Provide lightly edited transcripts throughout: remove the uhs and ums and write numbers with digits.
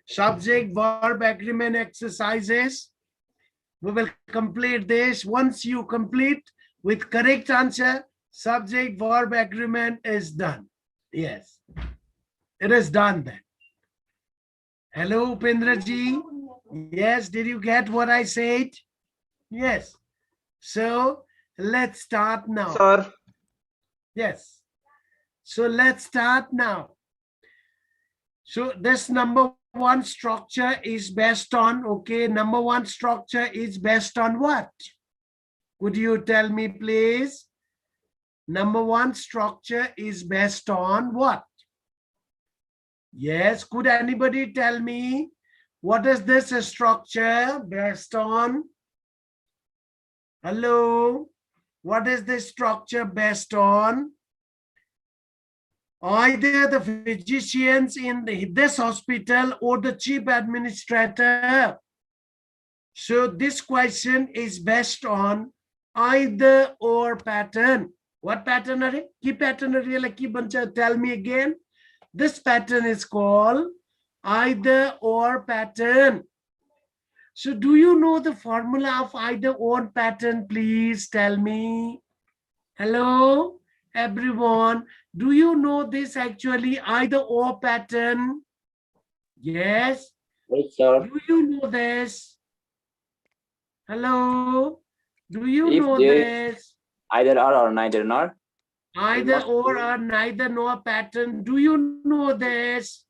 Subject verb agreement exercises. We will complete this. Once you complete with correct answer, subject verb agreement is done. Yes, it is done then. Hello, Upendra ji. Yes, did you get what I said? Yes. So let's start now. Sir. Yes. So let's start now. So this number one structure is based on, okay, number one structure is based on what? Could you tell me, please? Number one structure is based on what? Yes, could anybody tell me what is this structure based on? Hello, what is this structure based on? Either the physicians in this hospital or the chief administrator. So this question is based on either or pattern. What pattern are it? Key pattern are like key buncha? Tell me again. This pattern is called either or pattern. So do you know the formula of either or pattern? Please tell me. Hello, everyone. Do you know this actually either or pattern? Yes. Yes, sir. Do you know this? Hello. Do you If know there this? either are or neither nor. Either or neither nor pattern. Do you know this?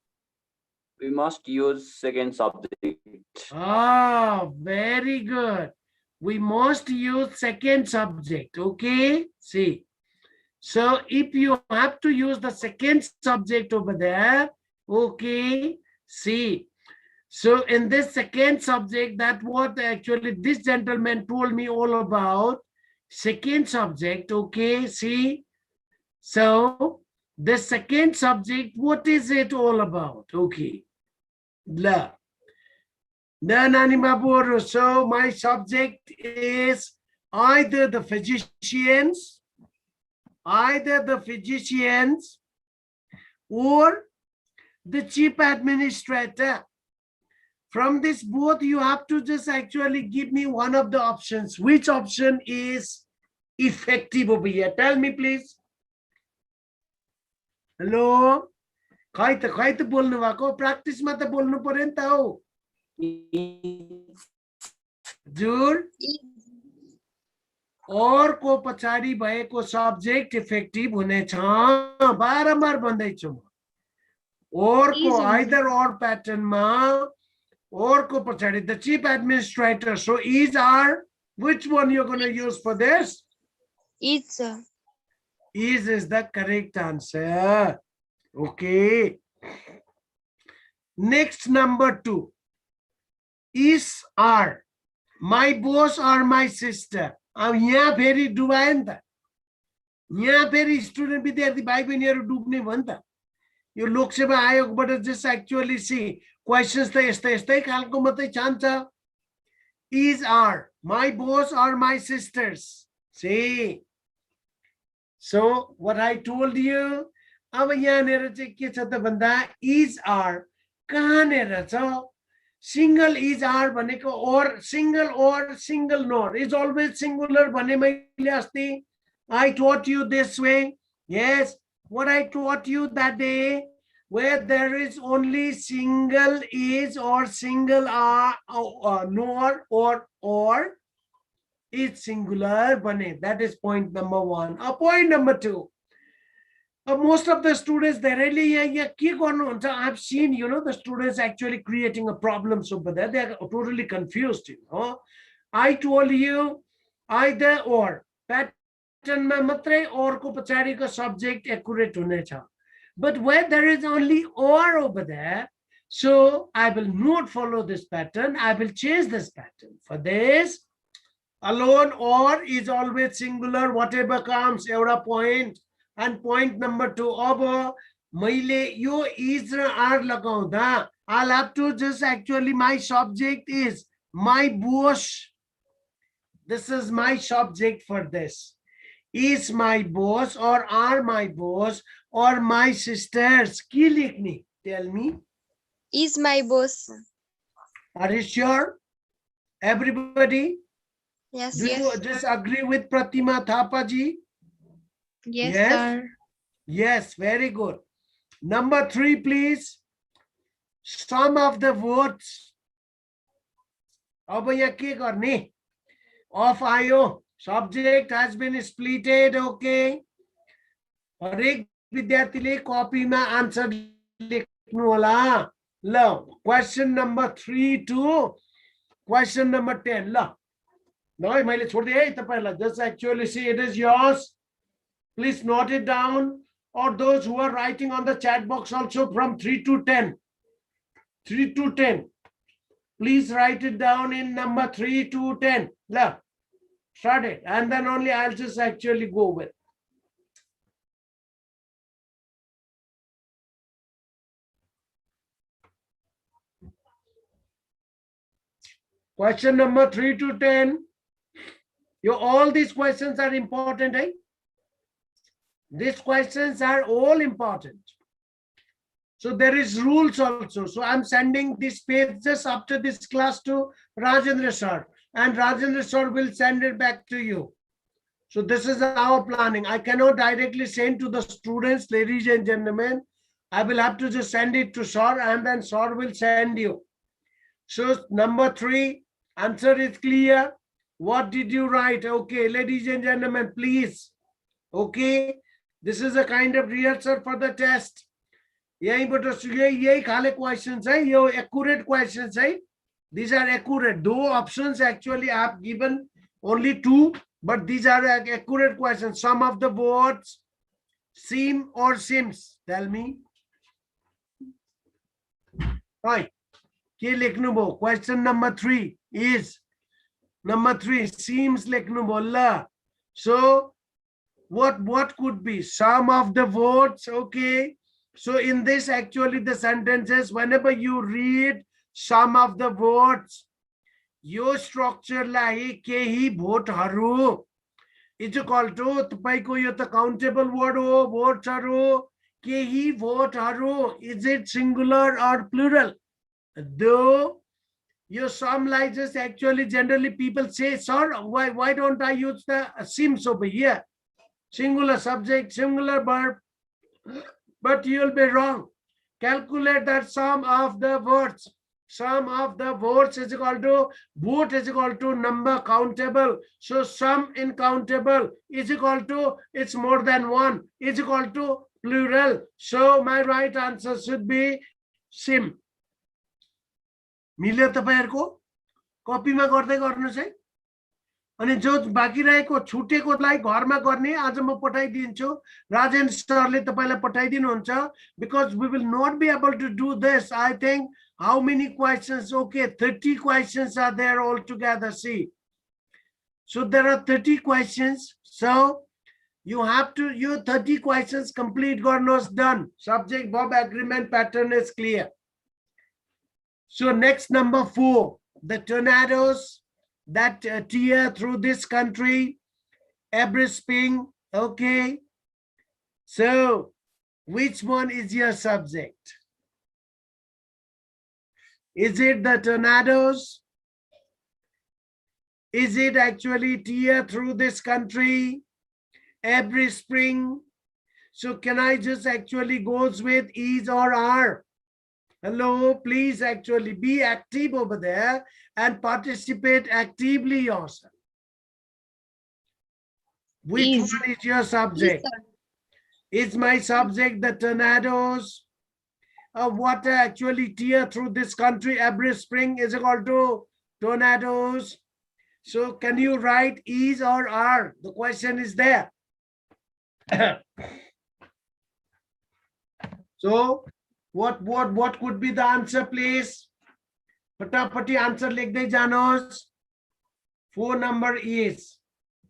We must use second subject. Ah, very good. We must use second subject. Okay. See. So if you have to use the second subject over there, okay, see. So in this second subject, that what actually this gentleman told me all about. Second subject, okay, see. So the second subject, what is it all about? Okay. La. So my subject is either the physicians or the chief administrator. From this both, you have to just actually give me one of the options. Which option is effective over here? Tell me, please. Hello? खै त बोल्नु भएको प्र्याक्टिसमा त बोल्नु पर्यो नि त हौ जुर और को पछाडि भएको सब्जेक्ट इफेक्टिभ हुनेछ बारम्बार भन्दैछु म और को आइदर और प्याटर्नमा or ko pachadi, the chief administrator. So is are, which one you're going to use for this? Is. Is the correct answer. Okay. Next, number 2. Is are. My boss or my sister. अब यहाँ फेरि डुबायो नि त यहाँ फेरि student विद्यार्थी भाइ बहिनीहरु डुब्ने भयो नि त यो लोकसेवा आयोगबाट जस्ट एक्चुअली सी क्वेशन्स त यस्तै खालको मात्रै छान्छ is are my boss or my sisters. See, so what I told you, अब यहाँनेर चाहिँ के छ त भन्दा is are कहाँनेर छ single is are भनेको or single nor is always singular भने मैले अस्ति I taught you this way. Yes, what I taught you that day, where there is only single is or single are nor or is singular bane. That is point number 1. Point number 2. Most of the students, they really I've seen, the students actually creating a problem over there. They are totally confused. I told you either or. Pattern ma matre or ko pachadi ka subject accurate hune cha. But where there is only or over there, so I will not follow this pattern. I will change this pattern. For this, alone or is always singular, whatever comes, every point. And point number 2, अब मैले यो is raw are लगाउँदा I'll have to just actually my subject is my boss. This is my subject for this. Is my boss or are my boss or my sisters. के लेख्ने? Tell me. Is my boss. Are you sure? Everybody? Yes, Do you yes. just agree with Pratima Thapaji? Yes, Yes? sir. Yes, very good. Number 3, please. Sum of the votes. अब यहाँ के गर्ने? Off आयो. Subject has been splitted, okay? हरेक विद्यार्थीले कपीमा answer लेख्नु होला. ल, question number 3 to question number 10. ल है मैले छोड्दिएँ है तपाईहरुलाई. Just actually see it is yours. Please note it down, or those who are writing on the chat box also from 3 to 10. 3 to 10. Please write it down in number 3 to 10. Look, start it, and then only I'll just actually go with. Question number 3 to 10. All these questions are important, eh? These questions are all important. So there is rules also. So I'm sending this page just after this class to Rajendra sir, and Rajendra sir will send it back to you. So this is our planning. I cannot directly send to the students, ladies and gentlemen. I will have to just send it to sir, and then sir will send you. So number 3, answer is clear. What did you write? Okay, ladies and gentlemen, please. Okay, this is a kind of rehearsal for the test. यही खाले questions है, यो accurate questions है. These are accurate. Though options actually I have given only 2, but these are accurate questions. Some of the words seem or seems. Tell me. Right. के लेख्नु भयो? Question number 3 is number 3 seems लेख्नु भयो ल. So what could be some of the words? Okay. So in this actually the sentences, whenever you read some of the words, yo structure लाई केही भोटहरु is equal to तपाईको यो त countable word हो, votes-हरु, केही vote-हरु, is it singular or plural? Though your some like just actually generally people say, sir, why don't I use the seems over here? Singular subject, singular verb. But you'll be wrong. Calculate that sum of the words. Sum of the words is equal to vote is equal to number countable. So sum in countable is equal to it's more than 1 is equal to plural. So my right answer should be sim. मिल्यो तपाईहरुको? कपीमा गर्दै गर्नुस् है. अनि जो बाँकी रहेको छुटेकोलाई घरमा गर्ने आज म पठाइदिन्छु. राजेन्द्र सरले तपाईलाई पठाइदिनुहुन्छ, because we will not be able to do this. I think how many questions? Okay, 30 questions are there all together. See, so there are 30 questions. So you have to 30 questions complete. Garnos done. Subject verb agreement pattern is clear. So next number 4, the tornadoes that tear through this country every spring. Okay, so which one is your subject? Is it the tornadoes? Is it actually tear through this country every spring? So can I just actually goes with is or are? Hello, please actually be active over there and participate actively yourself. Which one is your subject? Is my subject the tornadoes? Water actually tear through this country every spring is equal to tornadoes. So can you write is or are? The question is there. So what could be the answer, please? Patapati answer lekhde janos. 4 number is.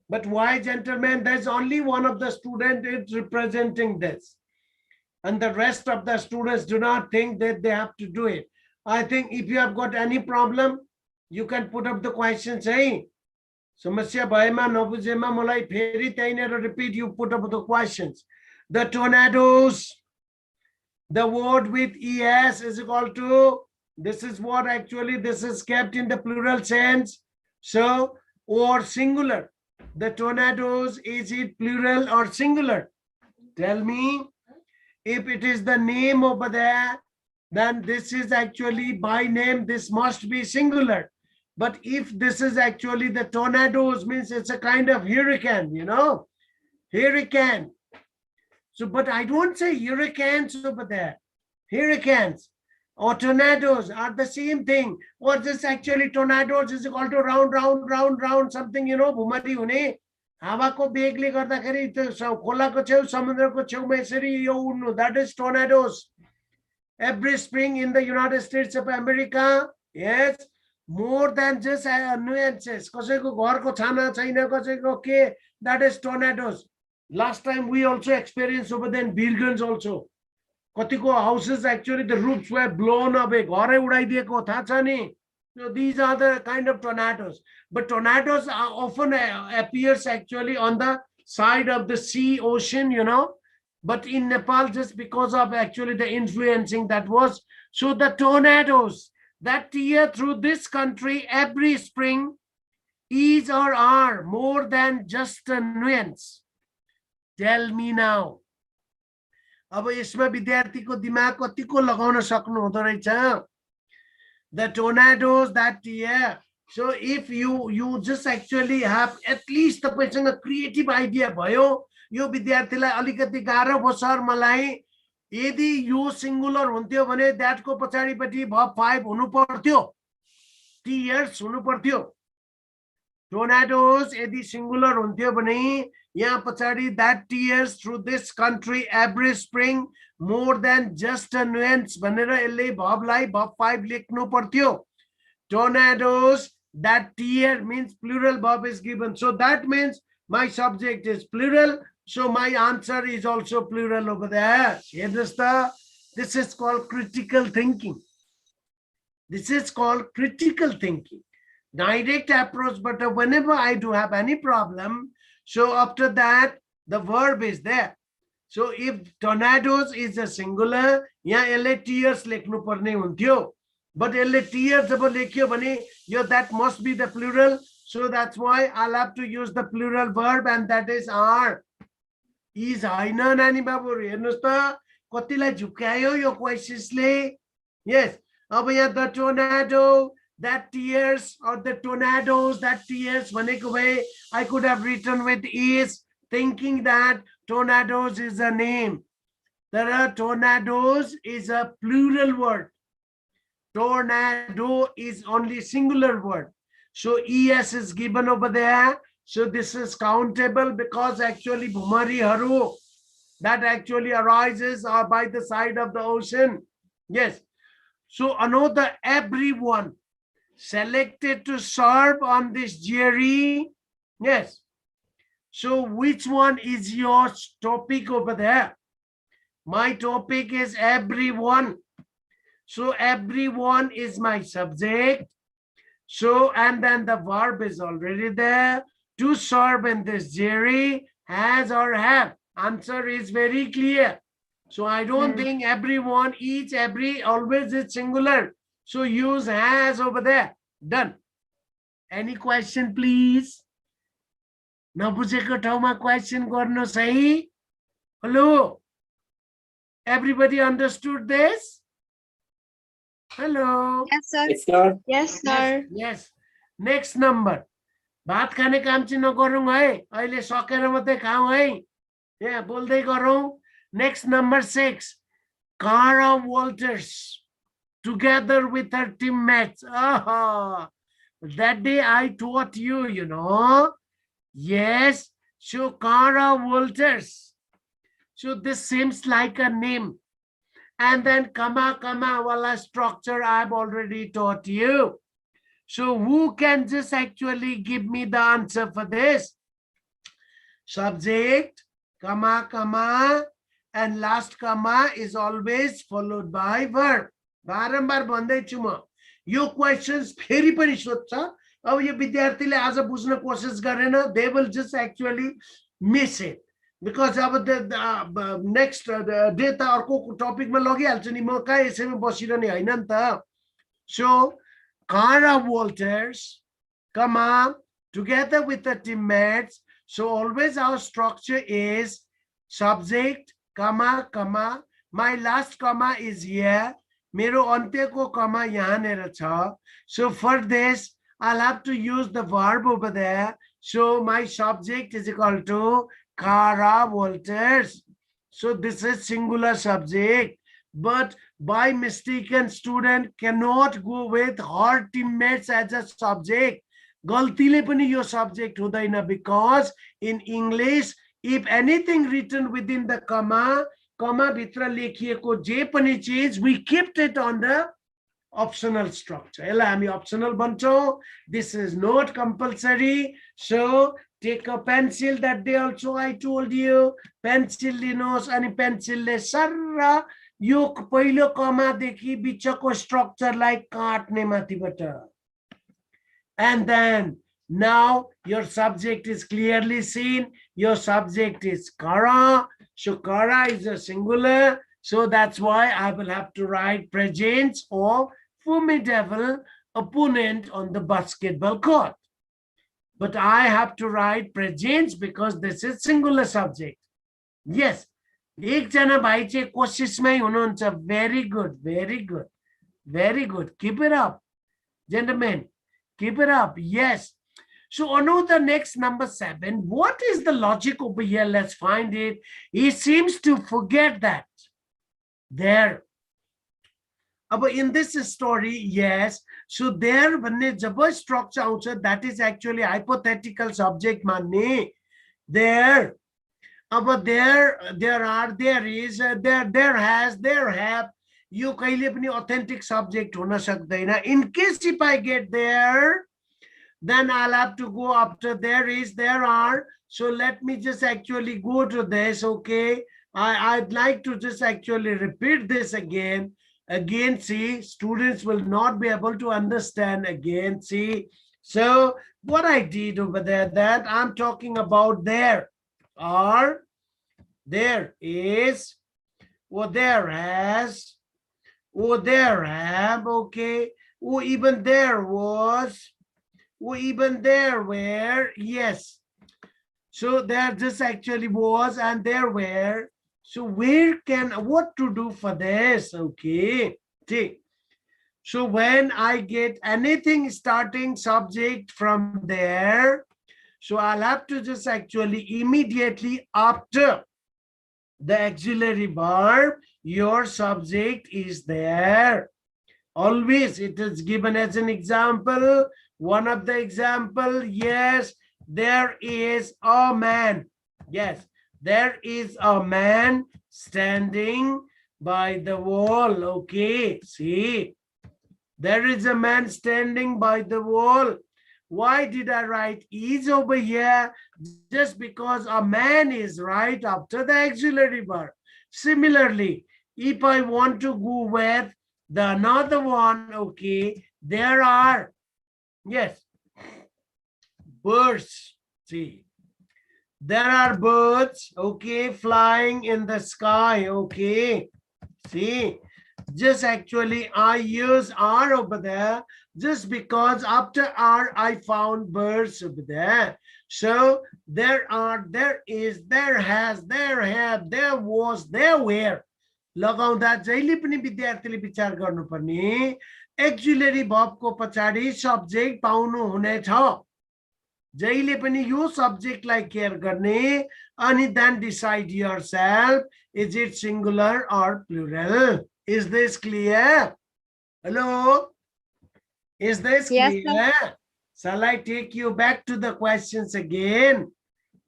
But why, gentlemen? There's only one of the student is representing this. And the rest of the students do not think that they have to do it. I think if you have got any problem, you can put up the questions. Hey, Samasya bhayama nabujema malai pheri tainera repeat, you put up the questions. The tornadoes The word with es is equal to, this is what actually this is kept in the plural sense. So, or singular. The tornadoes, is it plural or singular? Tell me. If it is the name over there, then this is actually by name, this must be singular. But if this is actually the tornadoes, means it's a kind of hurricane, you know, hurricane. So, but I don't say hurricanes over there. Hurricanes or tornadoes are the same thing. Or just actually tornadoes is equal to round, something, you know, bhumari hune. हावाको बेगले गर्दाखेरि त्यो खोलाको छेउ समुद्रको छेउमा यसरी यो उड्नु, that is tornadoes. Every spring in the United States of America, yes, more than just nuances. कसैको घरको छाना छैन, कसैको के, that is tornadoes. Last time we also experienced over there in Birgans also. कतिको houses actually the roofs were blown away. घरै उडाइदिएको, थाहा छ नि. So these are the kind of tornadoes. But tornadoes are often appears actually on the side of the sea, ocean, you know. But in Nepal, just because of actually the influencing that was. So the tornadoes that tear through this country every spring is or are more than just a nuance. Tell me now. अब यसमा विद्यार्थीको दिमाग कतिको लगाउन सक्नु हुँदो रहेछ. The tornadoes that tear. So if you just actually have at least तपाईसँग creative idea भयो, यो विद्यार्थीलाई अलिकति गाह्रो भयो सर मलाई, यदि यो सिंगुलर हुन्थ्यो भने that को पछाडिपट्टि verb 5 हुनु पर्थ्यो, tears हुनु पर्थ्यो. Tornadoes यदि सिंगुलर हुन्थ्यो भने यहाँ पछाडि that tears through this country every spring more than just a nuance भनेर यसले verb लाई verb 5 लेख्नु पर्थ्यो. Tornadoes that tear means plural verb is given. So that means my subject is plural. So my answer is also plural over there. This is called critical thinking. This is called critical thinking. Direct approach, but whenever I do have any problem, so after that, the verb is there. So if tornadoes is a singular, यहाँ यसले tears लेख्नु पर्ने हुन्थ्यो. But यसले tears जब लेख्यो भने यो that must be the plural. So that's why I'll have to use the plural verb and that is are. Is होइन नानी बाबु हेर्नुस् त कतिलाई झुक्यायो यो क्वेशन्सले. Yes. अब यहाँ the tornado that tears or the tornadoes that tears भनेको भए I could have written with is, thinking that tornadoes is a name. There are tornadoes is a plural word. Tornado is only singular word. So es is given over there. So this is countable because actually bhumariharu that actually arises are by the side of the ocean. Yes. So another everyone selected to serve on this jury. Yes. So which one is your topic over there? My topic is everyone. So everyone is my subject. So, and then the verb is already there. To serve in this jury, has or have. Answer is very clear. So I don't think everyone, each, every, always is singular. So use has over there. Done. Any question, please? नबुझेको ठाउँमा question गर्नुस् है. Hello. Everybody understood this? Hello. Yes, sir. Yes, sir. Yes, sir. Yes. Next number. भात खाने काम चाहिँ नगरौँ है. अहिले सकेर मात्रै खाऊ है. यहाँ बोल्दै गरौँ. Next number 6. Cara Walters. Together with her teammates. Oh, that day I taught you, you know. Yes. So Cara Walters. So this seems like a name. And then comma, wala structure I've already taught you. So who can just actually give me the answer for this? Subject, comma, and last comma is always followed by verb. बारम्बार भन्दैछु म. यो questions फेरि पनि सोध्छ. अब यो विद्यार्थीले आज बुझ्न कोसिस गरेन, they will just actually miss it. because अब the next day त अर्को टपिकमा लगिहाल्छु नि म कहाँ यसैमा बसिरहने हैन नि त so Cara Walters comma together with the teammates so always our structure is subject comma comma my last comma is here मेरो अन्त्यको comma यहाँनेर छ so for this I'll have to use the verb over there so my subject is equal to Cara Walters. So this is singular subject, but by mistaken student cannot go with her teammates as a subject. गल्तीले पनि यो subject हुँदैन because in English if anything written within the comma भित्र लेखिएको जे पनि चिज we kept it on the optional structure. यसलाई हामी optional भन्छौं. This is not compulsory. So take a pencil that day also I told you. Pencil लिनुहोस् अनि पेन्सिलले सर्र यो पहिलो कमा देखि बिचको स्ट्रक्चर लाई काट्ने माथिबाट. And then now your subject is clearly seen. Your subject is Kara. So Kara is a singular. So that's why I will have to write presence or formidable opponent on the basketball court. But I have to write presence because this is singular subject. Yes. एकजना भाइ चाहिँ कोसिसमै हुनुहुन्छ. Very good, very good, very good. Keep it up, gentlemen. Keep it up. Yes. So on to the next number 7. What is the logic over here? Let's find it. He seems to forget that. There. But in this story, yes. So there, भन्ने जब structure आउँछ, that is actually hypothetical subject मान्ने. There. But there are, there is, there has, there have. You कहिले पनि authentic subject हुन सक्दैन. In case if I get there, then I'll have to go after there is, there are. So let me just actually go to this, okay? I'd like to just actually repeat this again. Again, see, students will not be able to understand again, see. So what I did over there, that I'm talking about there are, there is, or there has, or there have, okay, or even there was, or even there were, yes. So there just actually was and there were. So where can, what to do for this, okay? See. So when I get anything starting subject from there, so I'll have to just actually immediately after the auxiliary verb, your subject is there. Always it is given as an example. One of the example, yes, there is a man. Yes, there is a man standing by the wall. Okay, see, there is a man standing by the wall. Why did I write is over here? Just because a man is right after the auxiliary verb. Similarly, if I want to go with the another one, okay, there are, yes, birds. See, there are birds, okay, flying in the sky, okay. See, just actually I use are over there just because after are I found birds over there. So there are, there is, there has, there have, there was, there were. लगाउँदा जहिले पनि विद्यार्थीले विचार गर्नुपर्ने auxiliary भर्बको पछाडि subject पाउनु हुनेछ. जहिले पनि यो सब्जेक्टलाई केयर गर्ने अनि then decide yourself, is it singular or plural? Is this clear? Hello? Is this clear? Yes, sir. Shall I take you back to the questions again?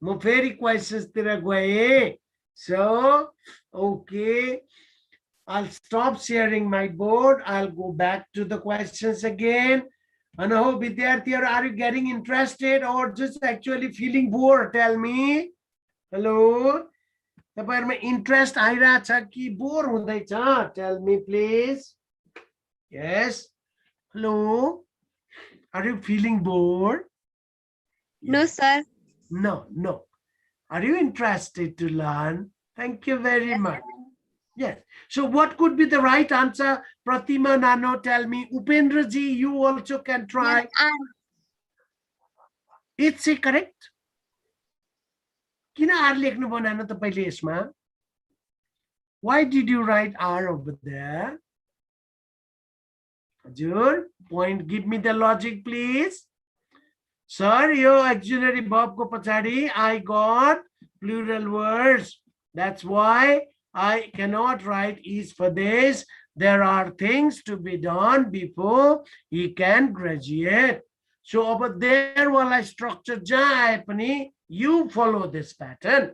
म फेरि questions तिर गए. So, okay. I'll stop sharing my board. I'll go back to the questions again. And how Vidyarthi, are you getting interested or just actually feeling bored? Tell me. Hello? तपाईहरुमा interest आइराछ कि bore हुँदैछ? Tell me please. Yes. Hello? Are you feeling bored? No, sir. No, no. Are you interested to learn? Thank you very much. Yes. So what could be the right answer? Pratima Nano, tell me. Upendra ji, you also can try. Yes, and It's a correct. Kina R lekhnu bhayo nano tapaile यसमा? Why did you write R over there? Ajur, point, give me the logic, please. Sir, yo auxiliary verb ko pachadi, I got plural words. That's why I cannot write is for this. There are things to be done before he can graduate. So over there, while I structure jai pani, you follow this pattern.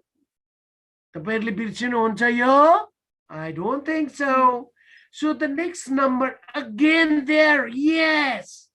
Tapahरुले बिर्सिनुहुन्छ yo? I don't think so. So the next number again there. Yes.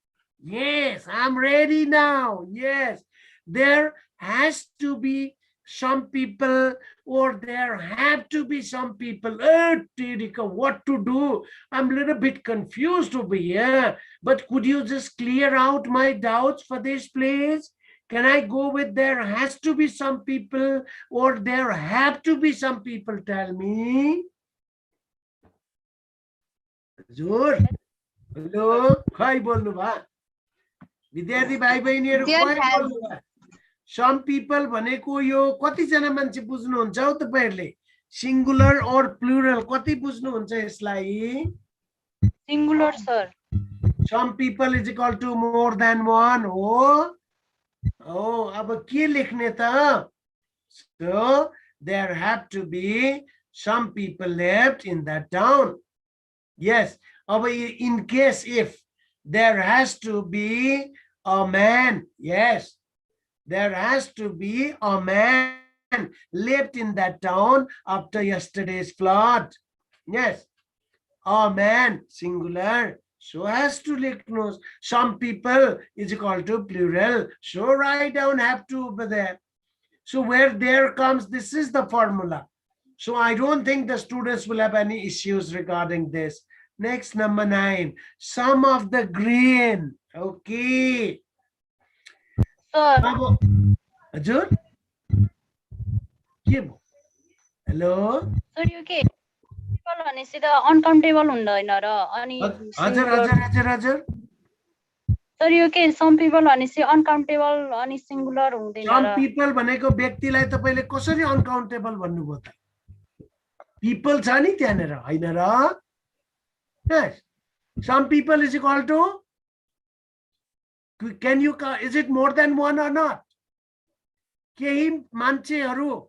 Yes, I'm ready now. Yes. There has to be some people, or there have to be some people. Oh, Tirika, what to do? I'm a little bit confused over here. But could you just clear out my doubts for this, please? Can I go with there has to be some people, or there have to be some people? Tell me. Jor. Hello. Khai bolnu bha. विद्यार्थी भाइ बहिनीहरु There कहिले has- बोल्नु भयो? Some people भनेको यो कति जना मान्छे बुझ्नुहुन्छ हौ तपाईहरुले? सिंगुलर और प्लुरल कति बुझ्नुहुन्छ यसलाई? Singular, sir. Some people is equal to more than one हो. Oh, अब के लेख्ने त? So there have to be some people left in that town. Yes. अब in case if there has to be a man. Yes. There has to be a man left in that town after yesterday's flood. Yes. A man, singular. So has to lekhnos. Some people is equal to plural. So write down have to over there. So where there comes, this is the formula. So I don't think the students will have any issues regarding this. Next, number 9. Some of the green. Okay. Sir, अब हजुर के भयो? Hello sir, यो के countable भनेपछि त uncountable हुँदैन र अनि हजुर हजुर हजुर हजुर सर यो के some people भनेपछि uncountable अनि singular हुँदैन some र people भनेको व्यक्तिलाई तपाईले कसरी अनकाउन्टेबल भन्नुभयो त? people छ नि त्यहाँनेर हैन र? Yes. Some people is equal to, can you, is it more than one or not? केही मान्छेहरु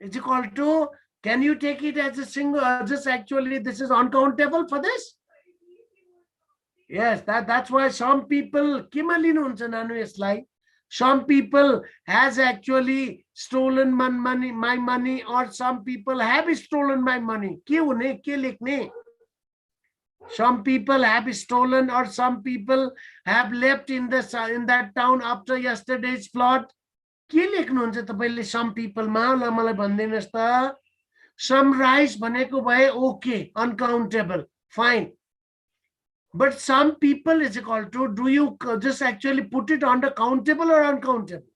is equal to, can you take it as a single, just actually this is uncountable for this? Yes, that's why some people, केमा लिनुहुन्छ नानु यसलाई? Some people has actually stolen my money, or some people have stolen my money. के हुने, के लेख्ने? Some people have stolen, or some people have left in that town after yesterday's flood. के लेख्नुहुन्छ तपाईले some people मा? ल मलाई भन्दिनुस् त. Some rice भनेको भए okay, uncountable, fine. But some people is equal to, do you just actually put it under countable or uncountable?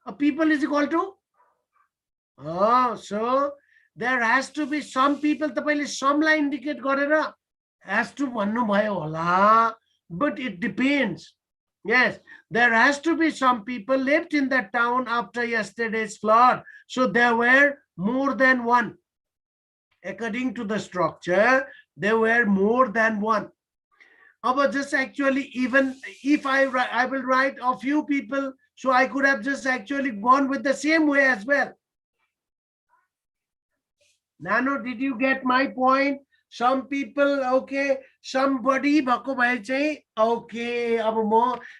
A people is equal to? Oh, so there has to be some people, तपाईले some लाई indicate गरेर has to भन्नु भयो होला, but it depends. Yes, there has to be some people left in that town after yesterday's flood. So there were more than one. According to the structure, there were more than one. But just actually, even if I will write a few people, so I could have just actually gone with the same way as well. Nano, did you get my point? Some people, okay, somebody, okay,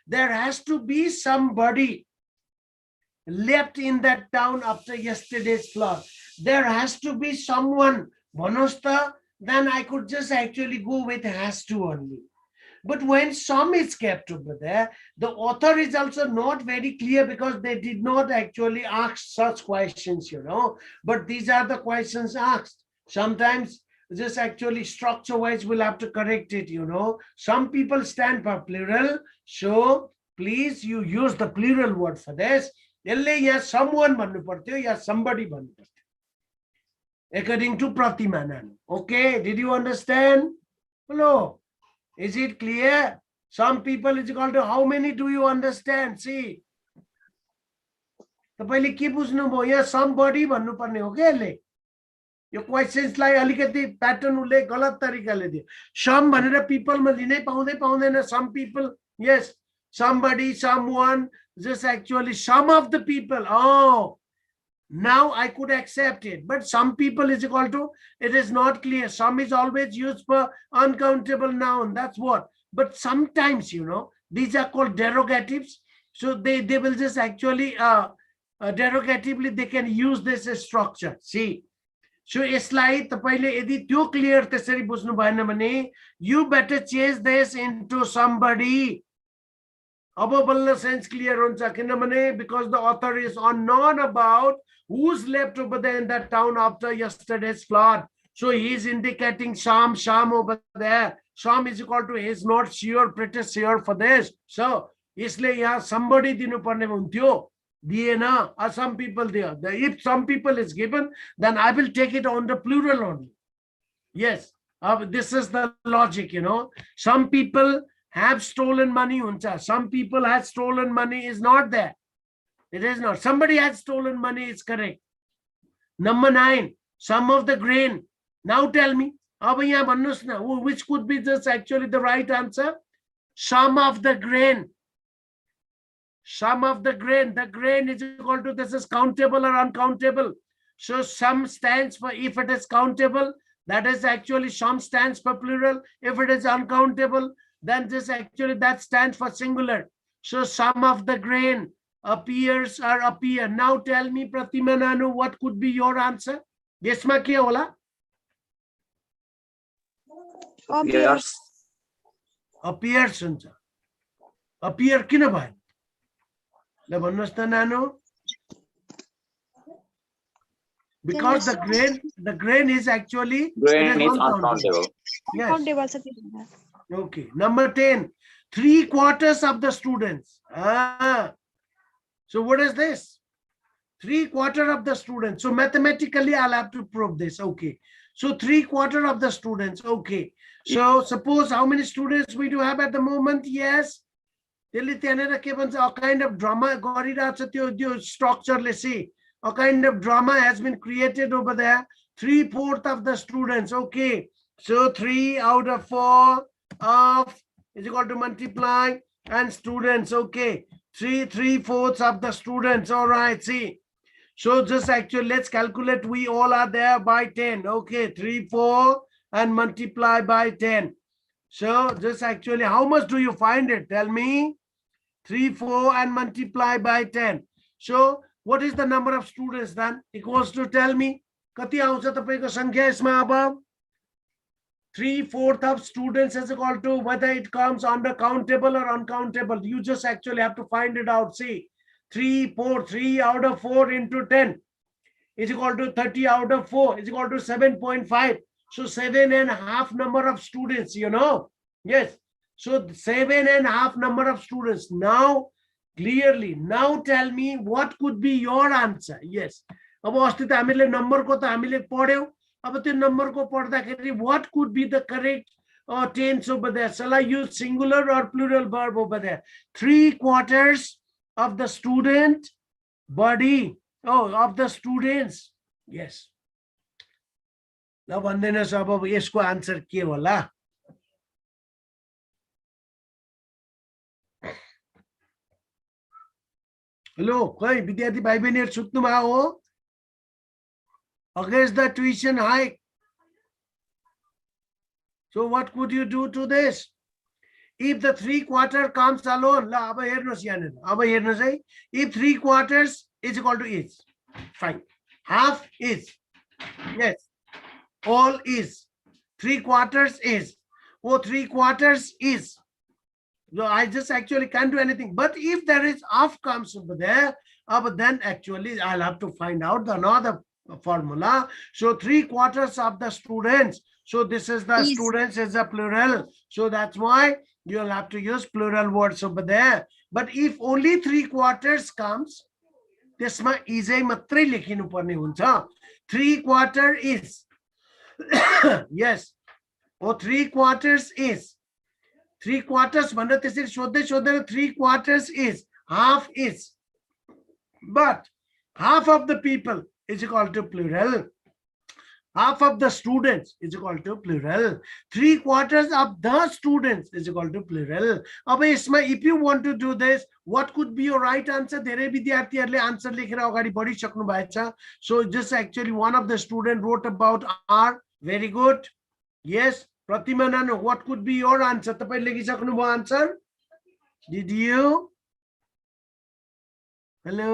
there has to be somebody left in that town after yesterday's flood. There has to be someone, Monosta, then I could just actually go with has to only. But when some is kept over there, the author is also not very clear because they did not actually ask such questions, you know. But these are the questions asked. Sometimes just actually structure-wise we'll have to correct it, you know. Some people stand for plural, so please you use the plural word for this. यसले यहाँ someone भन्नु पर्थ्यो या somebody भन्नु पर्थ्यो according to Pratima Nanu. Okay, did you understand? Hello, is it clear? Some people is equal to how many do you understand? See, तपाईले के बुझ्नुभयो यहाँ somebody भन्नुपर्ने हो के यसले यो क्वेशन्सलाई अलिकति प्याटर्न उले गलत तरिकाले दियो सम भनेर people मा लिनै पाउँदैन some people yes somebody someone just actually some of the people oh now I could accept it but some people is equal to it is not clear some is always used for uncountable noun that's what but sometimes you know these are called derogatives so they will just actually derogatively they can use this structure see so यसलाई तपाईले यदि त्यो clear त्यसरी बुझ्नु भएन भने you better change this into somebody अब बल्ल सेन्स क्लियर हुन्छ किनभने because the author is unknown about who's left over there in that town after yesterday's flood so he is indicating some over there some is equal to he is not sure pretty sure for this so यसले यहाँ somebody दिनु पर्ने हुन्थ्यो दिएन some people there if some people is given then I will take it on the plural only yes this is the logic you know some people have stolen money huncha some people have stolen money is not there it is not somebody has stolen money is correct number 9 some of the grain now tell me अब यहाँ भन्नुस् न which could be just actually the right answer some of the grain the grain is equal to this is countable or uncountable so some stands for if it is countable that is actually some stands for plural if it is uncountable then this actually that stands for singular so some of the grain appears or appear now tell me Pratima Nanu what could be your answer यसमा के होला appears हुन्छ appear किन भयो ल भन्नुस् त नानु because the grain is actually grain is uncountable yes okay number 10 3/4 of the students so what is this 3/4 of the students so mathematically I'll have to prove this okay so 3/4 of the students okay so suppose how many students we do have at the moment yes a kind of drama structure let's see a kind of drama has been created over there 3/4 of the students okay so 3 out of 4 of is equal to multiply and students okay 3/4 of the students all right see so just actually let's calculate we all are there by 10 okay 3/4 and multiply by 10 so just actually how much do you find it tell me 3/4 and multiply by 10 so what is the number of students then equals to tell me कति आउँछ तपाईको संख्या यसमा अब 3/4 of students is equal to whether it comes under countable or uncountable you just actually have to find it out see 3 out of 4 into 10 is equal to 30 out of 4 is equal to 7.5 so 7.5 number of students you know yes so 7.5 number of students now clearly now tell me what could be your answer yes अब अस्ति त हामीले number को त हामीले पढ्यौ अब त्यो number को पढ्दाखेरि what could be the correct tense over there shall I use singular or plural verb over there 3/4 of the student body of the students yes ल भन्दैनस् अब यसको आन्सर के होला हेलो खै विद्यार्थी भाइ बहिनीहरु सुत्नु भयो हो against the tuition hike so what could you do to this if the 3/4 comes alone ल अब हेर्नुस् यहाँ अब हेर्नुस् है if 3/4 is equal to is fine half is yes all is 3/4 is 3/4 is so I just actually can't do anything but if there is half comes over there then actually I'll have to find out another formula so 3/4 of the students so this is the students is a plural so that's why you'll have to use plural words over there but if only 3/4 comes त्यसमा इजै मात्रै लेखिनु पर्ने हुन्छ 3/4 is yes oh 3/4 is 3/4 भनेर त्यसरी सोध्दै सोध्दैन 3/4 is half is but half of the people is equal to plural half of the students is equal to plural 3/4 of the students is equal to plural अब यसमा if you want to do this what could be your right answer धेरै विद्यार्थीहरुले answer लेखेर अगाडि बढिसक्नु भएछ so just actually one of the student wrote about are very good yes Pratima Nano what could be your answer तपाई लेखिसक्नु भयो answer did you hello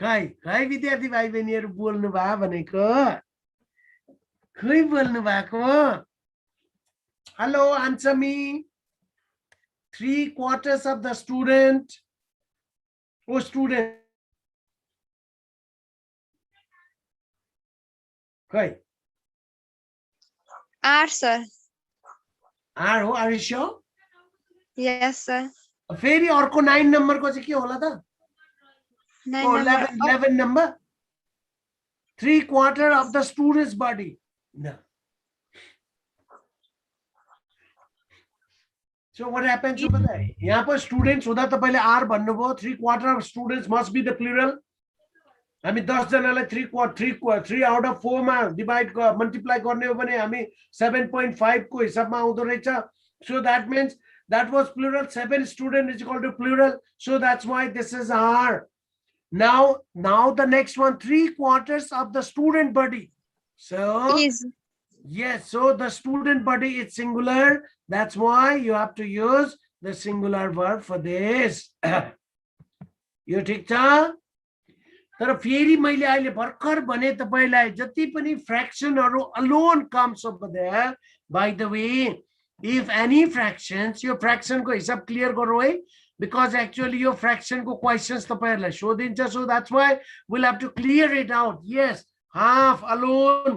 खै विद्यार्थी भाइ बहिनीहरु बोल्नु भयो भनेको खै बोल्नु भएको hello answer me 3/4 of the student oh student खै R, sir. आर हो are you sure Yes, sir. फेरि अर्को 9 नम्बरको चाहिँ के होला त 9 Oh, number. 11 number 3/4 of the student's body no so what happens over there यहाँ पर students हुँदा तपाईले r भन्नुभयो 3/4 of students must be the plural हामी 10 जनालाई 3 out of 4 मा डिवाइड मल्टिप्लाई गर्ने हो भने हामी 7.5 को हिसाबमा आउँदो रहेछ so that means that was plural 7 student is equal to plural so that's why this is r now the next one 3/4 of the student body so Is. yes so the student body is singular that's why you have to use the singular verb for this यो ठीक छ तर फेरि मैले अहिले भर्खर भने तपाईलाई जति पनि फ्र्याक्सनहरु alone comes over there by the way if any fractions यो फ्र्याक्सन को हिसाब क्लियर गरौ है because actually your fraction ko questions tapaiharulai sodincha so that's why we'll have to clear it out yes half alone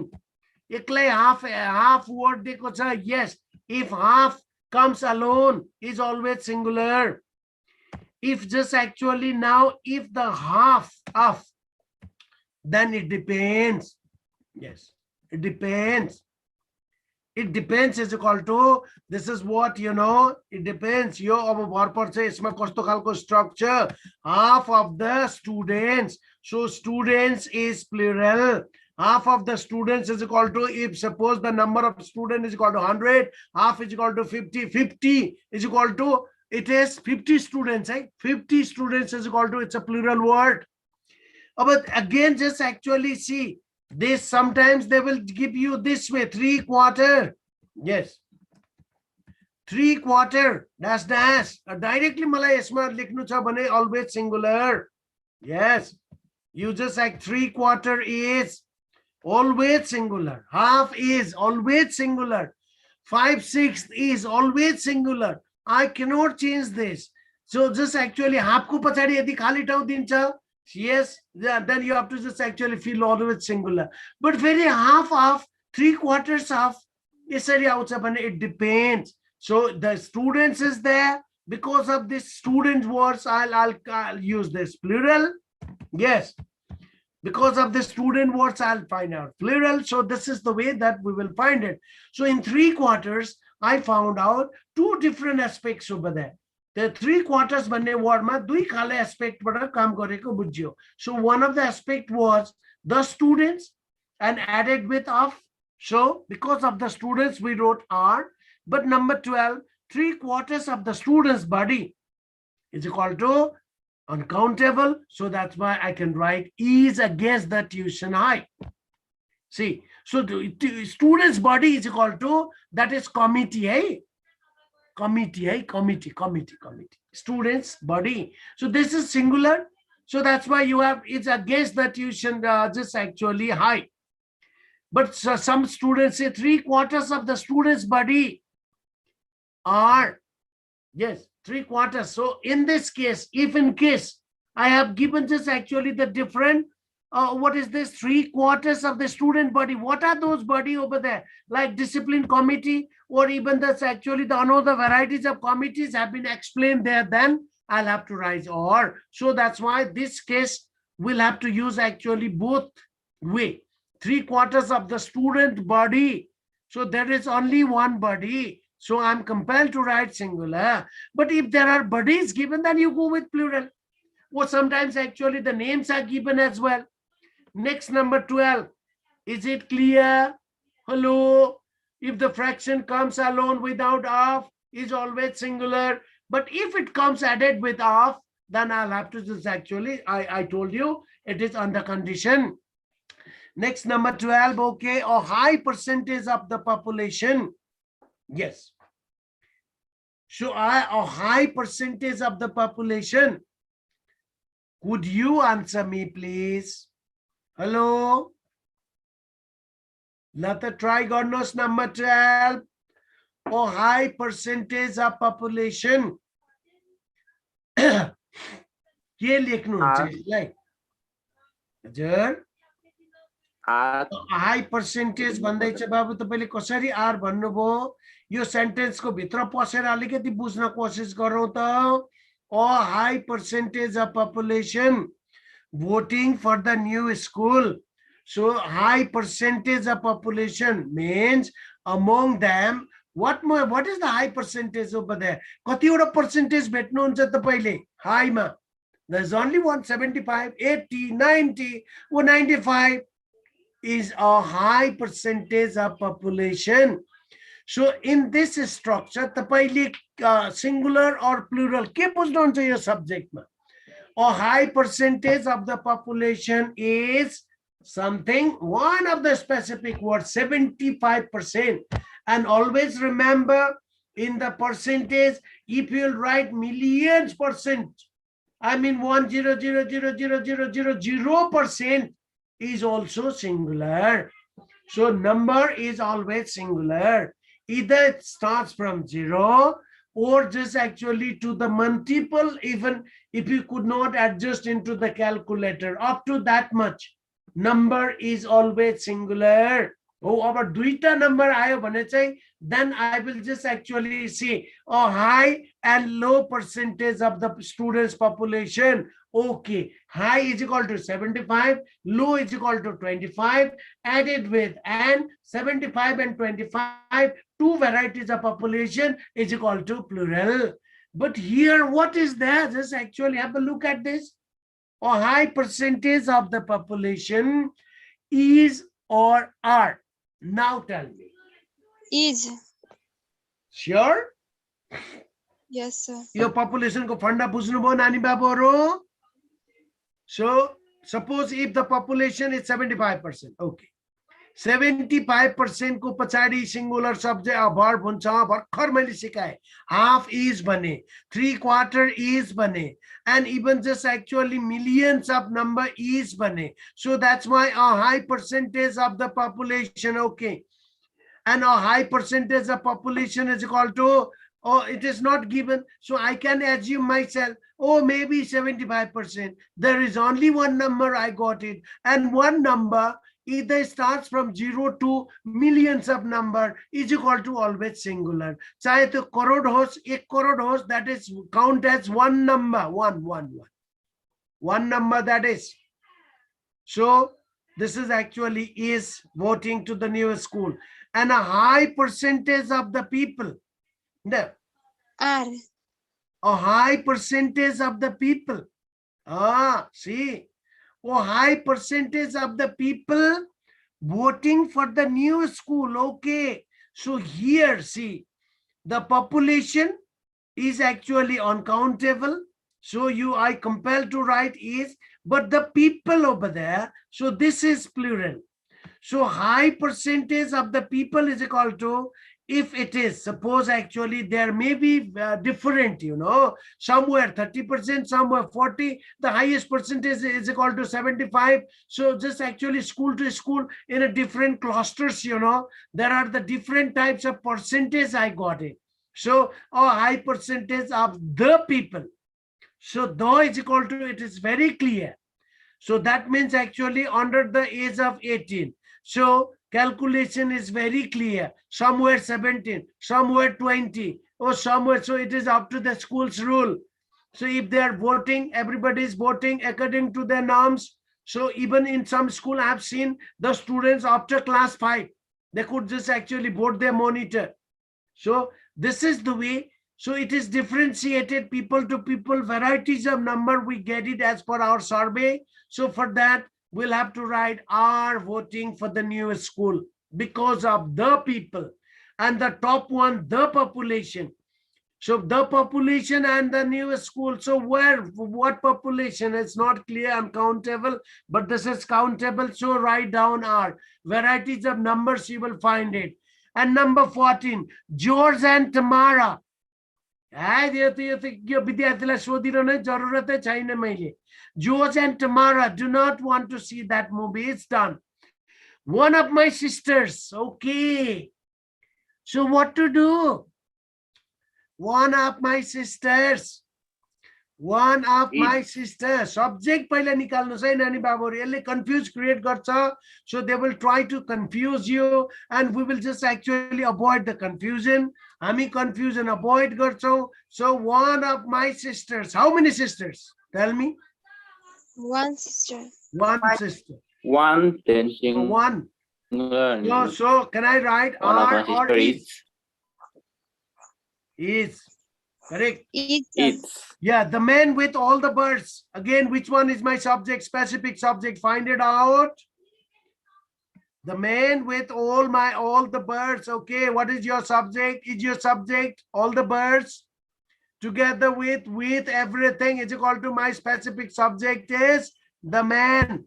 eklai half word deko cha yes if half comes alone is always singular if just actually now if the half of then it depends yes it depends is equal to this is what you know it depends yo अब भर पर्छ यसमा कस्तो खालको structure half of the students so students is plural half of the students is equal to if suppose the number of students is equal to 100 half is equal to 50 is equal to it is 50 students right 50 students is equal to it's a plural word but again just actually see this sometimes they will give you this way 3/4 yes 3/4 dash directly malai यसमा लेख्नु छ भने always singular yes you just like 3/4 is always singular half is always singular 5/6 is always singular I cannot change this so just actually half को पछाडी यदि खाली ठाउँ दिन्छ yes then you have to just actually feel always singular but very half of 3/4 of यसरी आउँछ भने it depends so the students is there because of this student words I'll use this plural yes because of the student words I'll find out plural so this is the way that we will find it so in 3/4 I found out two different aspects over there the 3/4 भन्ने word मा दुई खाले aspect बाट काम गरेको बुझ्यो so one of the aspect was the students and added with of so because of the students we wrote r but number 12 3/4 of the students body is equal to uncountable so that's why I can write is against the tuition height see so the students body is equal to that is committee hey committee students body so this is singular so that's why you have it's against the tuition just actually high but some students say 3/4 of the students body are yes 3/4 so in this case if in case I have given just actually the different what is this 3/4 of the student body what are those body over there like discipline committee or even that's actually the another varieties of committees have been explained there then I'll have to write or. So that's why this case will have to use actually both way. 3/4 of the student body. So there is only one body. So I'm compelled to write singular. But if there are bodies given, then you go with plural. Or sometimes actually the names are given as well. Next, number 12. Is it clear? Hello? If the fraction comes alone without of, is always singular. But if it comes added with of, then I'll have to just actually, I told you, it is under condition. Next, number 12, okay, a high percentage of the population. Yes. So a high percentage of the population. Could you answer me, please? Hello? Let us try Gornos number 12. A high percentage of population. के लेख्नुहुन्छ यसलाई हजुर high percentage भन्दैछ बाबु तपाईले कसरी are भन्नुभयो यो सेन्टेन्सको भित्र पसेर अलिकति बुझ्न कोसिस गरौँ त a high percentage of population voting for the new school. So high percentage of population means among them what is the high percentage over there? कतिवटा percentage भेट्नुहुन्छ तपाईले high मा? There's only 175, 80, 90, or 95 is a high percentage of population. So in this structure, तपाईले singular or plural के बुझ्नुहुन्छ यो सब्जेक्टमा? A high percentage of the population is something, one of the specific words, 75%. And always remember, in the percentage, if you'll write millions percent, I mean 1,000,000,000% is also singular. So number is always singular. Either it starts from 0 or just actually to the multiple, even if you could not adjust into the calculator, up to that much, number is always singular. Oh, our duita number ayo bhane chai, then I will just actually see a high and low percentage of the students population. Okay, high is equal to 75, low is equal to 25, added with and 75 and 25, two varieties of population is equal to plural. But here, what is there? Just actually have a look at this. A high percentage of the population is or are. Now tell me. Is. Sure? Yes, sir. Your population ko funda bujhnu bhayo nani babuharu? So suppose if the population is 75%, okay. 75% को पछाडि singular subject verb हुन्छ भर्खर मैले सिकाए. Half is बने, 3/4 is बने, and even just actually millions of number is बने. So that's why a high percentage of the population, okay. And a high percentage of population is equal to, oh, it is not given. So I can assume myself, oh, maybe 75%. There is only one number, I got it. And one number either starts from 0 to millions of number is equal to always singular. Chahe to crore hos, 1 crore hos, that is count as one number, one number, that is. So this is actually is voting to the new school. And a high percentage of the people, there, Are. a high percentage of the people, see, a high percentage of the people voting for the new school. Okay, so here, see, the population is actually uncountable. So I compelled to write is, but the people over there, so this is plural. So high percentage of the people is equal to, if it is, suppose actually there may be different, somewhere 30%, somewhere 40, the highest percentage is equal to 75. So just actually school to school in a different clusters, there are the different types of percentage I got it. So a high percentage of the people. So the is equal to, it is very clear. So that means actually under the age of 18. So calculation is very clear. Somewhere 17, somewhere 20, or somewhere. So it is up to the school's rule. So if they are voting, everybody is voting according to their norms. So even in some school, I have seen the students after class 5, they could just actually vote their monitor. So this is the way. So it is differentiated people to people, varieties of number. We get it as per our survey. So for that, we'll have to write our voting for the new school because of the people. And the top one, the population. So the population and the new school. So what population? It's not clear, uncountable, but this is countable. So write down our varieties of numbers, you will find it. And number 14, George and Tamara. George and Tamara do not want to see that movie. It's done. One of my sisters. Okay. So what to do? One of my sisters. One of my sisters. Subject पहिला निकाल्नुस् है नानी बाबुहरु. यसले confuse create गर्छ. So they will try to confuse you and we will just actually avoid the confusion. हामी confusion avoid गर्छौं. So one of my sisters. How many sisters? Tell me. One sister. One sister. One dancing. One. So can I write One of are my or sister is? Correct. It's Yeah, the man with all the birds. Again, which one is my subject, specific subject? Find it out. The man with all the birds. Okay, what is your subject? Is your subject all the birds? Together with everything is equal to my specific subject is the man.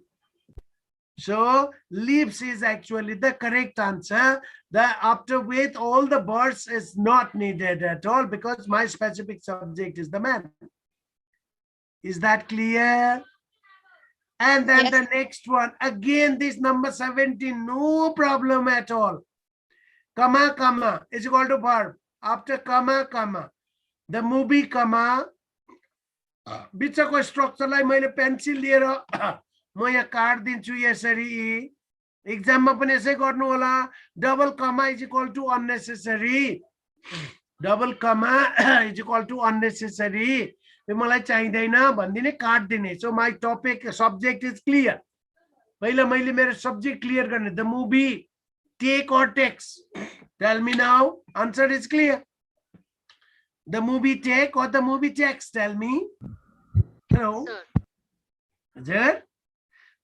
So leaves is actually the correct answer. The after with all the birds is not needed at all because my specific subject is the man. Is that clear? And then Yes. the next one, again, this number 17, no problem at all. Comma, comma is equal to verb. After comma, comma. The movie, comma. बिचको स्ट्रक्चरलाई मैले pencil लिएर म यहाँ काट दिन्छु यसरी एक्जाममा पनि यसै गर्नु होला double comma is equal to unnecessary double comma is equal to unnecessary मलाई चाहिदैन भन्दिने काट दिने so my topic subject is clear पहिला मैले मेरो सब्जेक्ट क्लियर गर्ने the movie take or takes tell me now answer is clear the movie take or the movie takes tell me hello हजुर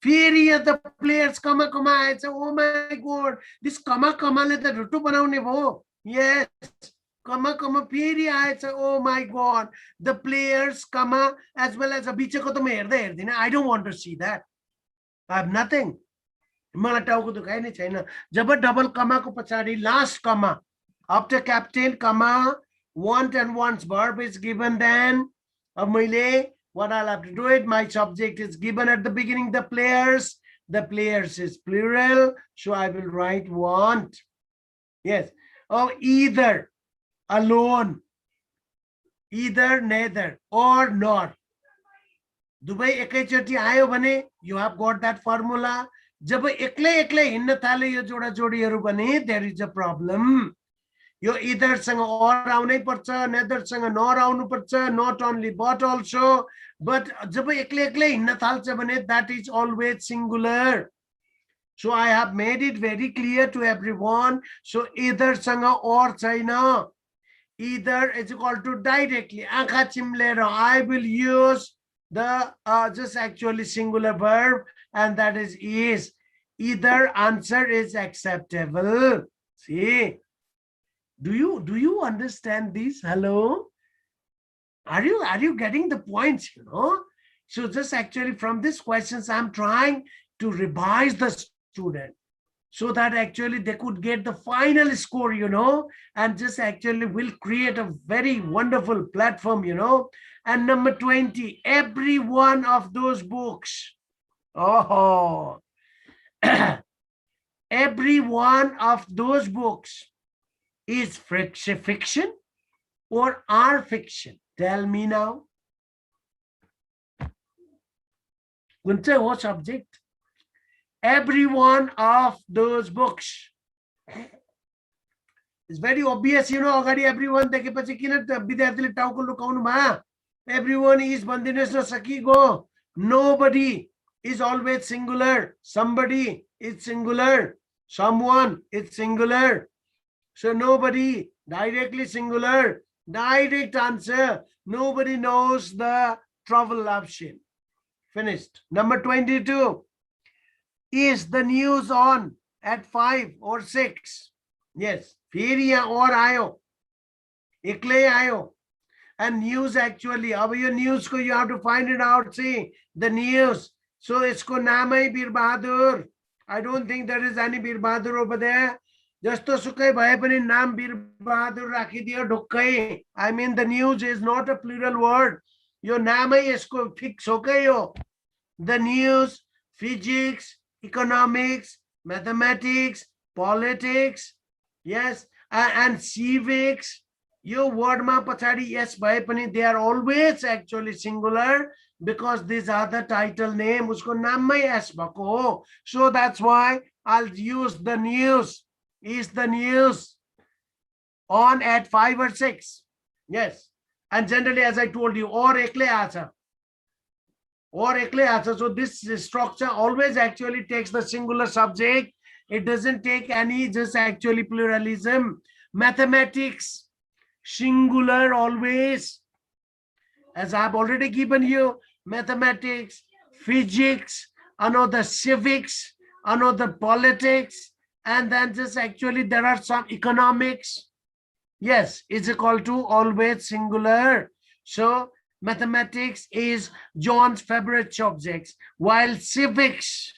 फेरि द प्लेयर्स कमा कमा आएछ oh my God this कमा कमाले त रुटु बनाउने भयो यस कमा कमा फेरि आएछ oh my god the players comma as well as बिचको त म हेर्दिन I don't want to see that I have nothing मलाई टाउको दुखाइ नै छैन जब डबल कमाको पछाडी लास्ट कमा आफ्टर क्याप्टेन कमा want and wants verb is given then अब मैले what I'll have to do it my subject is given at the beginning the players is plural so I will write want yes or either alone either neither or nor दुबै एकैचोटी आयो भने you have got that formula जब एक्लै एक्लै हिँड्न थाले यो जोडा जोडीहरु भने there is a problem yo either सँग or आउनै पर्छ neither सँग nor आउनु पर्छ not only but also but जब एक्लै एक्लै हिँड्न थाल्छ भने that is always singular so I have made it very clear to everyone so either सँग or छैन either is equal to directly आँखा चिम्लेर I will use the just actually singular verb and that is either answer is acceptable see do you understand this hello are you getting the points you know so just actually from these questions I'm trying to revise the student so that actually they could get the final score you know and just actually will create a very wonderful platform you know and number 20 every one of those books oh every one of those books is fiction or are fiction tell me now Kunta what subject every one of those books it's very obvious you know agadi everyone dekeपछि किन विद्यार्थीले टाउको लुकाउनु भा Everyone is bandiness na sakigo. Nobody is always singular. Somebody is singular. Someone is singular. So nobody, directly singular. Direct answer. Nobody knows the travel option. Finished. Number 22. Is the news on at 5 or 6? Yes. Phir ya or aayo. Ekle aayo. And news actually, अब यो news को you have to find it out. See the news. So इसको नाम है बीर बहादुर. I don't think there is any Bir Bahadur over there. जस्तो सुकै भए पनि नाम बीर बहादुर राखिदियो ढुक्कै. I mean the news is not a plural word. यो नामै यसको fix हो के यो. The news, physics, economics, mathematics, politics, yes, and civics. Yo word ma pachadi yes bhai pani they are always actually singular because these are the title name usko naam mai s bhako ho. So that's why I'll use the news. Is the news on at 5 or 6? Yes. And generally, as I told you, or ekle acha. Or ekle acha. So this structure always actually takes the singular subject. It doesn't take any just actually pluralism. Mathematics, singular always. As I've already given you, mathematics, physics, another civics, another politics, and then just actually there are some economics. Yes, is equal to always singular. So mathematics is John's favorite subjects, while civics,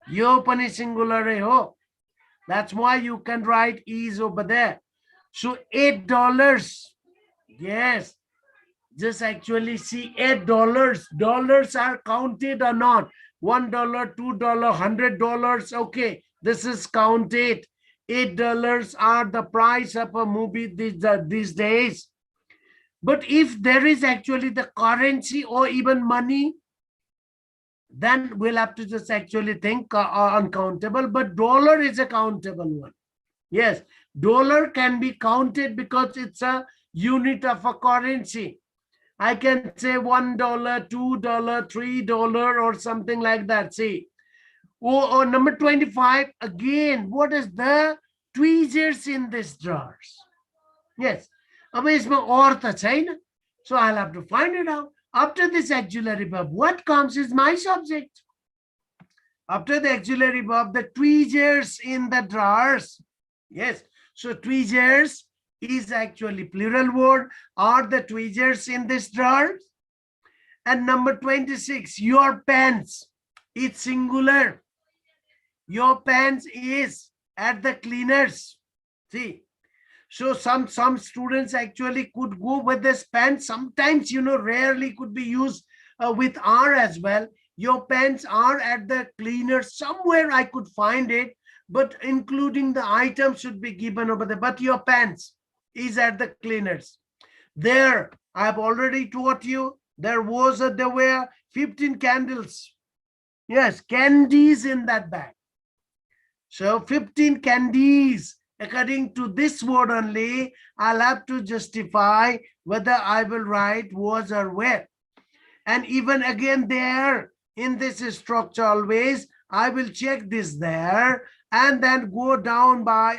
yo pani singular hai ho. That's why you can write is over there. So $8. Yes. Just actually see $8. Dollars are counted or not. $1, $2, $100. Okay, this is counted. $8 are the price of a movie these days. But if there is actually the currency or even money, then we'll have to just actually think uncountable. But dollar is a countable one. Yes, dollar can be counted because it's a unit of a currency. I can say $1, $2, $3 or something like that. See. Oh, number 25. Again, what is the tweezers in this drawers? Yes. So I'll have to find it out. After this auxiliary verb, what comes is my subject. After the auxiliary verb, the tweezers in the drawers. Yes. So tweezers is actually plural word. Are the tweezers in this drawer? And number 26, your pants. It's singular. Your pants is at the cleaners. See. So some students actually could go with this pants. Sometimes, rarely could be used with R as well. Your pants are at the cleaner. Somewhere I could find it, but including the item should be given over there. But your pants is at the cleaners. There, I've already taught you, there were 15 candles. Yes, candies in that bag. So 15 candies. According to this word only, I'll have to justify whether I will write was or were. And even again there, in this structure always, I will check this there and then go down by,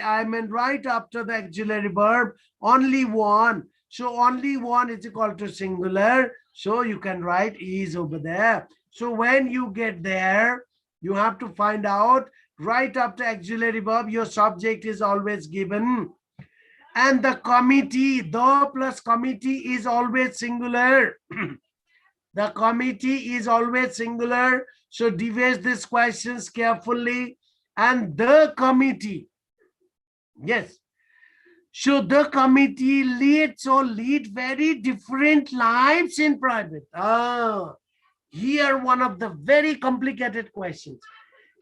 right after the auxiliary verb, only one. So only one is equal to singular. So you can write is over there. So when you get there, you have to find out right after auxiliary verb, your subject is always given. And the committee, the plus committee is always singular. The committee is always singular. So devise these questions carefully. And the committee, yes. So the committee leads or lead very different lives in private. Here one of the very complicated questions.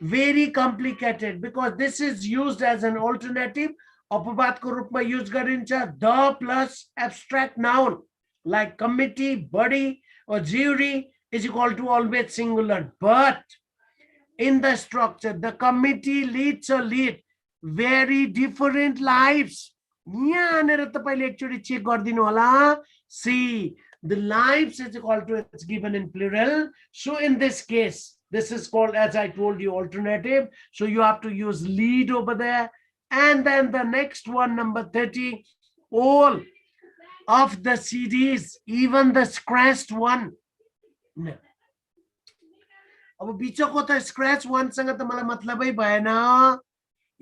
Very complicated because this is used as an alternative. Apavat ko rupma use garincha the plus abstract noun like committee, body or jury is equal to always singular. But in the structure, the committee leads or lead very different lives. See, The lives is equal to, it's given in plural. So in this case, this is called, as I told you, alternative. So you have to use lead over there. And then the next one, number 30, all of the CDs, even the scratched one. अब बिचको त scratch one सँग त मलाई मतलबै भएन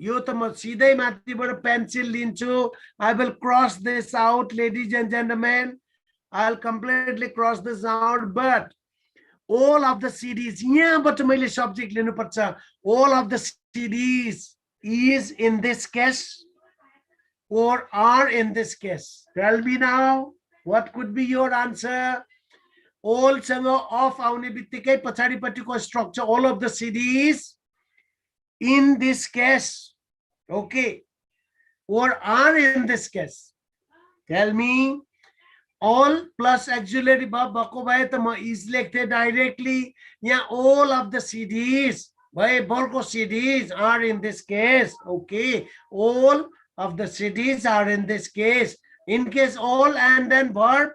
यो त म सिधै माथिबाट पेन्सिल लिन्छु I will cross this out, ladies and gentlemen. I'll completely cross this out, but all of the CDs, यहाँबाट मैले सब्जेक्ट लिनुपर्छ. All of the CDs is in this case or are in this case. Tell me now, what could be your answer? All सँग off आउने बित्तिकै पछाडिपट्टिको structure, all of the CDs in this case, okay, or are in this case. Tell me. All plus auxiliary verb भएको भए त म is लेख्थे directly. यहाँ all of the CDs भए Bercow CDs are in this case. Okay, all of the CDs are in this case. In case all and then verb,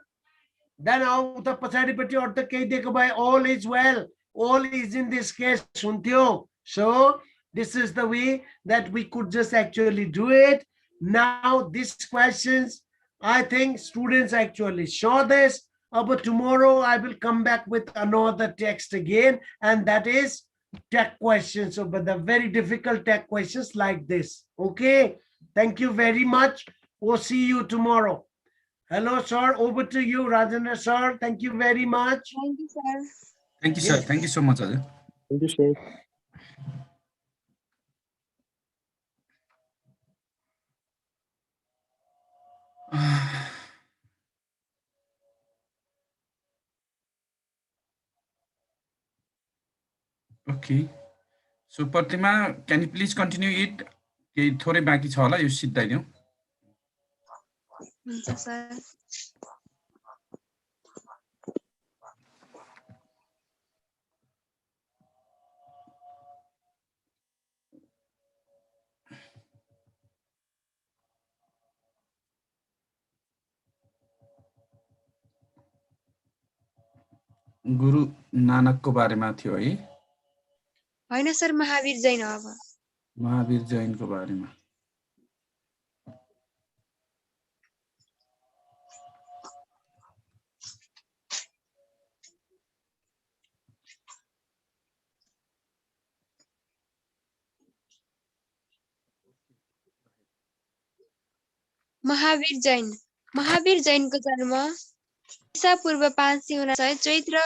then आउ त पछाडिपट्टि अर्थ केही दिएको भए all is well, all is in this case हुन्थ्यो. So this is the way that we could just actually do it. Now these questions, I think students actually saw this, but tomorrow I will come back with another text again, and that is tech questions. So, but the very difficult tech questions like this. Okay, thank you very much. We'll see you tomorrow. Hello, sir. Over to you, Rajendra sir. Thank you very much. Thank you, sir. Thank you, sir. Yes. Thank you so much, Ajay. Thank you, sir. Okay. So, Pratima, can you please continue it? केही थोरै बाँकी छ होला यो सिद्धाइदिउँ. हुन्छ sir. गुरु नानकको बारेमा थियो है. होइन सर, महावीर जैन हो अब. महावीर जैनको बारेमा. महावीर जैनको जन्म ईसा पूर्व 559 चैत्र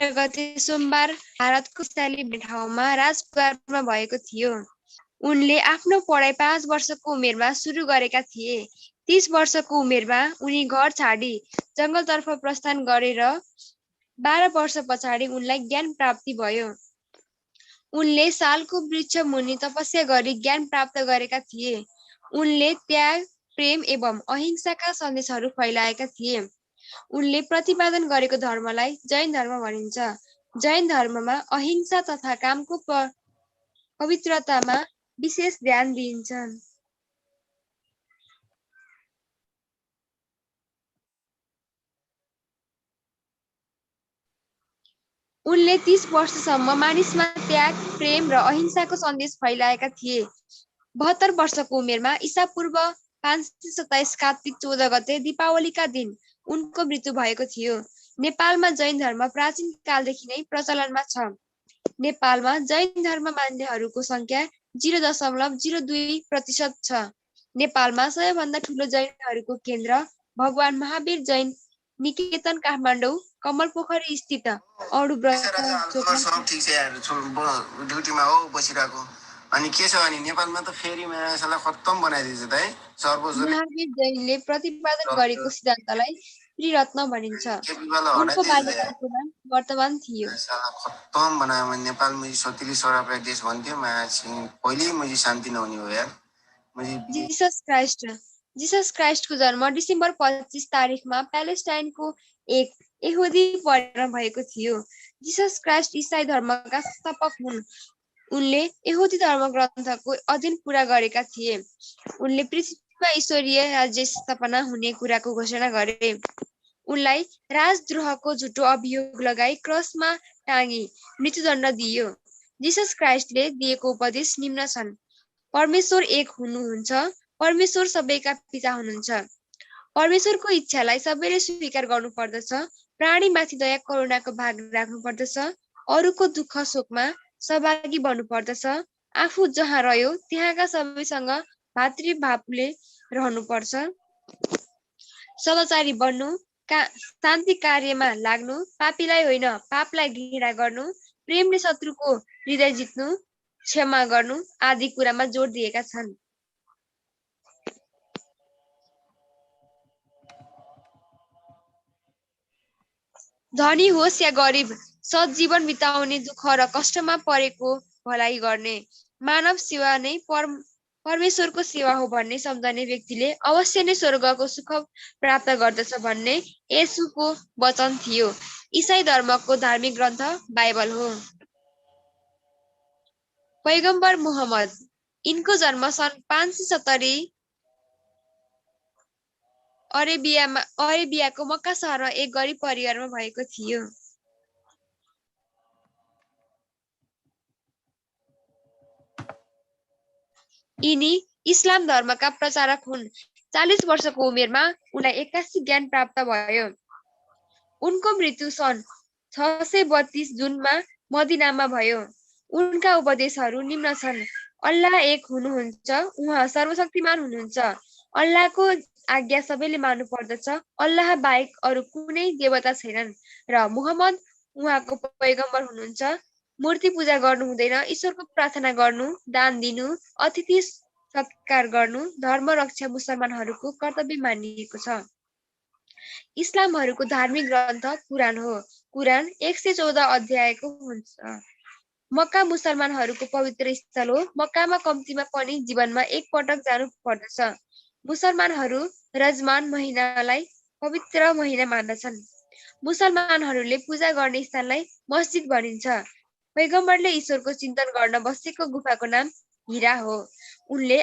गते सोमबार भारतको वैशाली ठाउँमा राजपरिवारमा भएको थियो. उनले आफ्नो पढाइ 5 वर्षको उमेरमा सुरु गरेका थिए. 30 वर्षको उमेरमा उनी घर छाडी जंगलतर्फ प्रस्थान गरेर 12 वर्ष पछाडि उनलाई ज्ञान प्राप्ति भयो. उनले सालको वृक्ष मुनि तपस्या गरी ज्ञान प्राप्त गरेका थिए. उनले त्याग, प्रेम एवं अहिंसाका सन्देशहरू फैलाएका थिए. उनले प्रतिपादन गरेको धर्मलाई जैन धर्म भनिन्छ. जैन धर्ममा अहिंसा तथा कामको पवित्रतामा विशेष ध्यान दिइन्छ. उनले 30 वर्षसम्म मानिसमा त्याग, प्रेम र अहिंसाको सन्देश फैलाएका थिए. 72 वर्षको उमेरमा ईसा पूर्व 527 कार्तिक 14 गते दीपावलीका दिन उनको मृत्यु भएको थियो. नेपालमा जैन धर्म प्राचीन कालदेखि नै प्रचलनमा छ. नेपालमा जैन धर्म मान्नेहरूको संख्या 0.02% छ. नेपालमा सबैभन्दा ठूलो जैनहरूको केन्द्र भगवान महावीर जैन निकेतन काठमाडौँ कमलपोखरी स्थित अणुव्रत ड्युटीमा हो बसिरहेको. अनि के छ भने नेपालमा त फेरि मायासाला खत्तम बनाइदिन्छ त है. महावीर जैनले प्रतिपादन गरेको सिद्धान्तलाई त्रिरत्न भनिन्छ. उनको बाल्यकालको नाम वर्तमान थियो. खत्तम बनायो. नेपाल मुझे सौतेली सौरापा देश भन्थ्यो. माया पहिले मुझे शान्ति नहुने हो यार. जीसस क्राइस्टको जन्म डिसेम्बर 25 तारिखमा प्यालेस्टाइनको एक यहुदी परिवारमा भएको थियो. जीसस क्राइस्ट ईसाई धर्मका संस्थापक हुन्. उनले यहुदी धर्म ग्रन्थको अध्ययन पूरा गरेका थिए. उनले पृथ्वीमा ईश्वरीय राज्य स्थापना हुने कुराको घोषणा गरे. उनलाई राजद्रोहको झुटो अभियोग लगाई क्रसमा टाँगी मृत्युदण्ड दिइयो। जिसस क्राइस्टले दिएको उपदेश निम्न छन्। परमेश्वर एक हुनुहुन्छ, परमेश्वर सबैका पिता हुनुहुन्छ। परमेश्वरको इच्छालाई सबैले स्वीकार गर्नुपर्दछ, प्राणीमाथि दया करुणाको भाग राख्नुपर्दछ, अरूको दुःख शोकमा सहभागी बन्नुपर्दछ, आफू जहाँ रह्यो त्यहाँका सबैसँग भातृभावले रहनुपर्छ, सदाचारी बन्नु, शान्ति कार्यमा लाग्नु, पापीलाई होइन पापलाई घृणा गर्नु, प्रेमले शत्रुको हृदय जित्नु, क्षमा गर्नु आदि कुरामा जोड दिएका छन्। धनी होस् या गरिब, सत् जीवन बिताउने, दुःख र कष्टमा परेको भलाइ गर्ने, मानव सेवा नै परमेश्वरको सेवा हो भन्ने सम्झने व्यक्तिले अवश्य नै स्वर्गको सुख प्राप्त गर्दछ भन्ने येशूको वचन थियो। इसाई धर्मको धार्मिक ग्रन्थ बाइबल हो। पैगम्बर मुहम्मद, यिनको जन्म सन् 570 अरेबियाको मक्का सहरमा एक गरिब परिवारमा भएको थियो। यिनी इस्लाम धर्मका प्रचारक हुन्। 40 वर्षको उमेरमा उनलाई 81 ज्ञान प्राप्त भयो। उनको मृत्यु सन् 632 जुनमा मदिनामा भयो। उनका उपदेशहरू निम्न छन्। अल्लाह एक हुनुहुन्छ, उहाँ सर्वशक्तिमान हुनुहुन्छ। अल्लाहको आज्ञा सबैले मान्नु पर्दछ। अल्लाह बाहेक अरू कुनै देवता छैनन् र मुहम्मद उहाँको पैगम्बर हुनुहुन्छ। मूर्ति पूजा गर्नु हुँदैन, ईश्वरको प्रार्थना गर्नु, दान दिनु, अतिथि सत्कार गर्नु धर्म रक्षा मुसलमानहरूको कर्तव्य मानिएको छ। इस्लामहरूको धार्मिक ग्रन्थ कुरान हो। कुरान 114 अध्यायको हुन्छ। मक्का मुसलमानहरूको पवित्र स्थल हो। मक्कामा कम्तीमा पनि जीवनमा एक पटक जानु पर्दछ। मुसलमानहरू रमजान महिनालाई पवित्र महिना मान्दछन्। मुसलमानहरूले पूजा गर्ने स्थानलाई मस्जिद भनिन्छ। पैगम्बरले ईश्वरको चिन्तन गर्न बसेको गुफाको नाम हिरा हो। उनले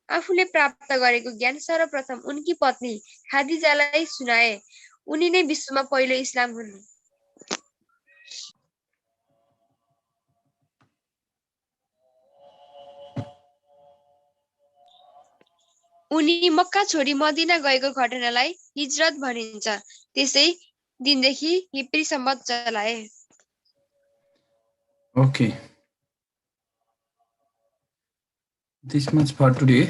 आफूले प्राप्त गरेको ज्ञान सर्वप्रथम उनकी पत्नी खादिजालाई सुनाए। उनी नै विश्वमा पहिलो इस्लाम हुन्। उनी मक्का छोडी मदिना गएको घटनालाई हिजरत भनिन्छ। त्यसै दिनदेखि हिब्री सम्वत चलाए। Okay. This much for today.